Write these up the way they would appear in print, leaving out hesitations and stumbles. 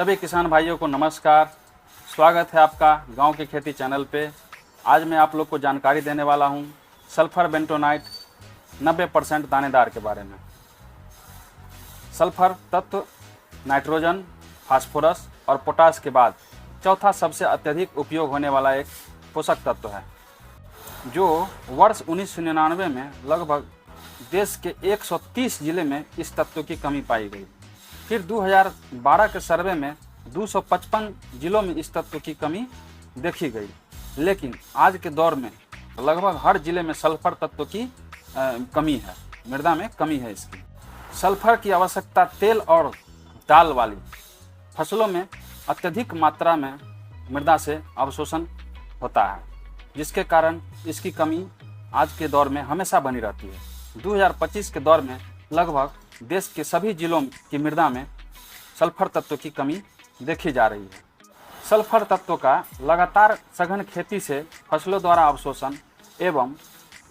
सभी किसान भाइयों को नमस्कार। स्वागत है आपका गांव की खेती चैनल पे। आज मैं आप लोग को जानकारी देने वाला हूं सल्फर बेंटोनाइट 90% दानेदार के बारे में। सल्फर तत्व नाइट्रोजन, फास्फोरस और पोटास के बाद चौथा सबसे अत्यधिक उपयोग होने वाला एक पोषक तत्व है, जो वर्ष 1999 में लगभग देश के 130 जिले में इस तत्व की कमी पाई गई। फिर 2012 के सर्वे में 255 जिलों में इस तत्व की कमी देखी गई। लेकिन आज के दौर में लगभग हर जिले में सल्फर तत्व की कमी है, मृदा में कमी है इसकी। सल्फर की आवश्यकता तेल और दाल वाली फसलों में अत्यधिक मात्रा में मृदा से अवशोषण होता है, जिसके कारण इसकी कमी आज के दौर में हमेशा बनी रहती है। 2025 के दौर में लगभग देश के सभी जिलों की मृदा में सल्फर तत्व की कमी देखी जा रही है। सल्फर तत्व का लगातार सघन खेती से फसलों द्वारा अवशोषण एवं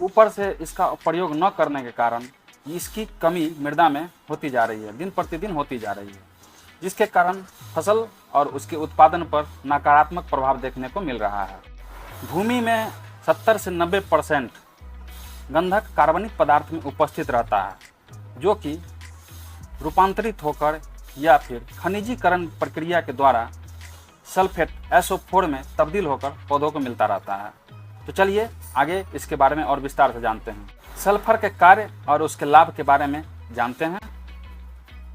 ऊपर से इसका प्रयोग न करने के कारण इसकी कमी मृदा में होती जा रही है, दिन प्रतिदिन होती जा रही है, जिसके कारण फसल और उसके उत्पादन पर नकारात्मक प्रभाव देखने को मिल रहा है। भूमि में 70 से 90% गंधक कार्बनिक पदार्थ में उपस्थित रहता है, जो कि रूपांतरित होकर या फिर खनिजीकरण प्रक्रिया के द्वारा सल्फेट SO4 में तब्दील होकर पौधों को मिलता रहता है। तो चलिए आगे इसके बारे में और विस्तार से जानते हैं। सल्फर के कार्य और उसके लाभ के बारे में जानते हैं।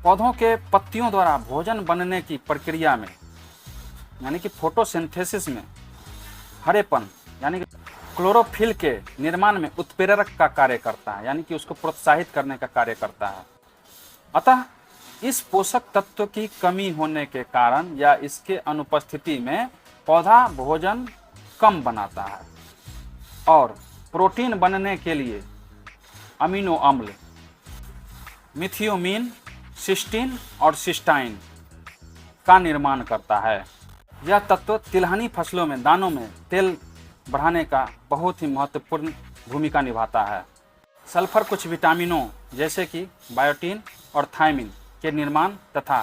पौधों के पत्तियों द्वारा भोजन बनने की प्रक्रिया में यानी कि फोटोसिंथेसिस में हरेपन यानी कि क्लोरोफिल के निर्माण में उत्प्रेरक का कार्य करता है, यानी कि उसको प्रोत्साहित करने का कार्य करता है। अतः इस पोषक तत्व की कमी होने के कारण या इसके अनुपस्थिति में पौधा भोजन कम बनाता है और प्रोटीन बनने के लिए अमीनो अम्ल मिथियोमिन, सिस्टीन और सिस्टाइन का निर्माण करता है। यह तत्व तिलहनी फसलों में दानों में तेल बढ़ाने का बहुत ही महत्वपूर्ण भूमिका निभाता है। सल्फर कुछ विटामिनों जैसे कि बायोटीन और थायमिन के निर्माण तथा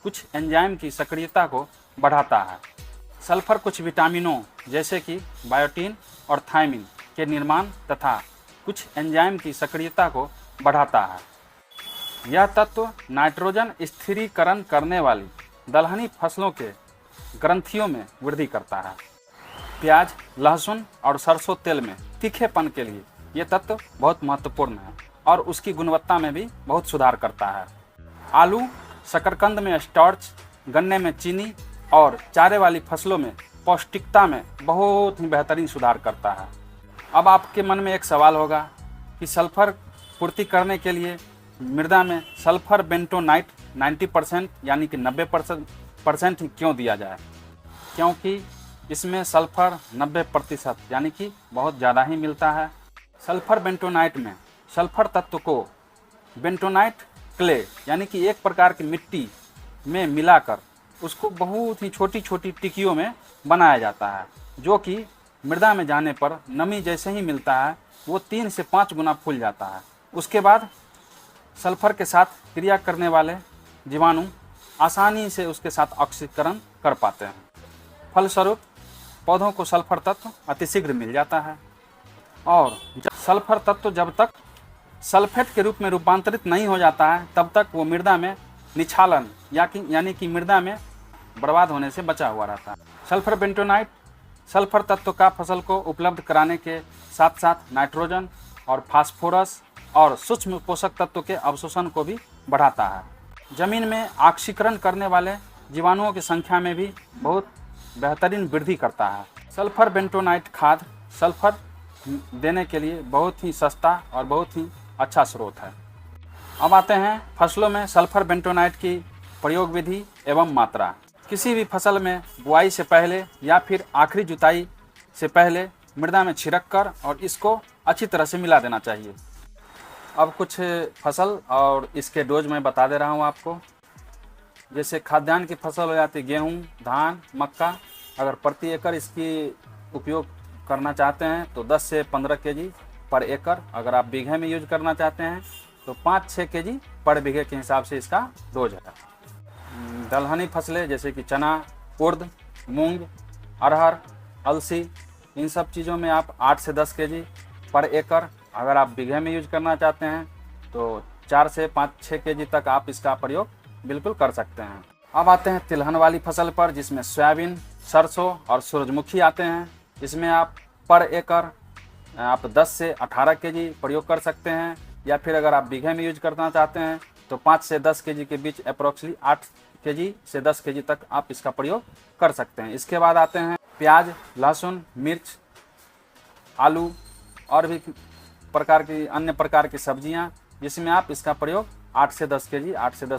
कुछ एंजाइम की सक्रियता को बढ़ाता है। सल्फर कुछ विटामिनों जैसे कि बायोटीन और थायमिन के निर्माण तथा कुछ एंजाइम की सक्रियता को बढ़ाता है। यह तत्व नाइट्रोजन स्थिरीकरण करने वाली दलहनी फसलों के ग्रंथियों में वृद्धि करता है। प्याज, लहसुन और सरसों तेल में तीखेपन के लिए ये तत्व बहुत महत्वपूर्ण है और उसकी गुणवत्ता में भी बहुत सुधार करता है। आलू, शकरकंद में स्टार्च, गन्ने में चीनी और चारे वाली फसलों में पौष्टिकता में बहुत ही बेहतरीन सुधार करता है। अब आपके मन में एक सवाल होगा कि सल्फर पूर्ति करने के लिए मृदा में सल्फर बेंटोनाइट 90% यानी कि 90% ही क्यों दिया जाए? क्योंकि इसमें सल्फर 90% यानी कि बहुत ज़्यादा ही मिलता है। सल्फर बेंटोनाइट में सल्फर तत्व को बेंटोनाइट क्ले यानी कि एक प्रकार की मिट्टी में मिलाकर उसको बहुत ही छोटी छोटी टिकियों में बनाया जाता है, जो कि मृदा में जाने पर नमी जैसे ही मिलता है वो 3 से 5 गुना फूल जाता है। उसके बाद सल्फर के साथ क्रिया करने वाले जीवाणु आसानी से उसके साथ ऑक्सीकरण कर पाते हैं। फलस्वरूप पौधों को सल्फर तत्व अतिशीघ्र मिल जाता है और सल्फर तत्व जब तक सल्फेट के रूप में रूपांतरित नहीं हो जाता है तब तक वो मृदा में निछालन यानी कि मृदा में बर्बाद होने से बचा हुआ रहता है। सल्फर बेंटोनाइट सल्फर तत्व का फसल को उपलब्ध कराने के साथ साथ नाइट्रोजन और फास्फोरस और सूक्ष्म पोषक तत्व के अवशोषण को भी बढ़ाता है। जमीन में ऑक्सीकरण करने वाले जीवाणुओं की संख्या में भी बहुत बेहतरीन वृद्धि करता है। सल्फर बेंटोनाइट खाद सल्फर देने के लिए बहुत ही सस्ता और बहुत ही अच्छा स्रोत है। अब आते हैं फसलों में सल्फर बेंटोनाइट की प्रयोग विधि एवं मात्रा। किसी भी फसल में बुआई से पहले या फिर आखिरी जुताई से पहले मृदा में छिड़क कर और इसको अच्छी तरह से मिला देना चाहिए। अब कुछ फसल और इसके डोज मैं बता दे रहा हूँ आपको। जैसे खाद्यान्न की फसल हो जाती है गेहूँ, धान, मक्का, अगर प्रति एकड़ इसकी उपयोग करना चाहते हैं तो 10 से 15 केजी पर एकड़। अगर आप बीघे में यूज करना चाहते हैं तो 5-6 केजी पर बीघे के हिसाब से इसका डोज है। दलहनी फसलें जैसे कि चना, उर्द, मूंग, अरहर, अलसी, इन सब चीज़ों में आप 8 से 10 केजी पर एकड़, अगर आप बीघे में यूज करना चाहते हैं तो 4 से 5-6 केजी तक आप इसका प्रयोग बिल्कुल कर सकते हैं। अब आते हैं तिलहन वाली फसल पर, जिसमें सोयाबीन, सरसों और सूरजमुखी आते हैं। इसमें आप पर एकड़ आप 10 से 18 केजी प्रयोग कर सकते हैं, या फिर अगर आप बीघे में यूज करना चाहते हैं तो 5 से 10 केजी के बीच अप्रोक्सीमेटली 8 केजी से 10 केजी तक आप इसका प्रयोग कर सकते हैं। इसके बाद आते हैं प्याज, लहसुन, मिर्च, आलू और भी अन्य प्रकार की सब्जियां, जिसमें आप इसका प्रयोग 8 से 10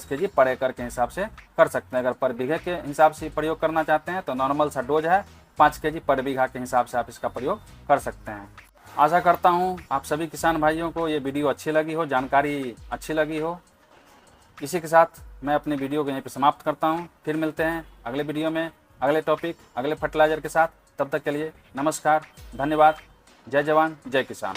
केजी पर एकड़ के हिसाब से कर सकते हैं। अगर पर बीघे के हिसाब से प्रयोग करना चाहते हैं तो नॉर्मल सा डोज है 5 केजी पर बीघा के हिसाब से आप इसका प्रयोग कर सकते हैं। आशा करता हूं आप सभी किसान भाइयों को ये वीडियो अच्छी लगी हो, जानकारी अच्छी लगी हो। इसी के साथ मैं अपने वीडियो को यहीं पे समाप्त करता हूं। फिर मिलते हैं अगले वीडियो में, अगले टॉपिक, अगले फर्टिलाइजर के साथ। तब तक के लिए नमस्कार, धन्यवाद। जय जवान, जय किसान।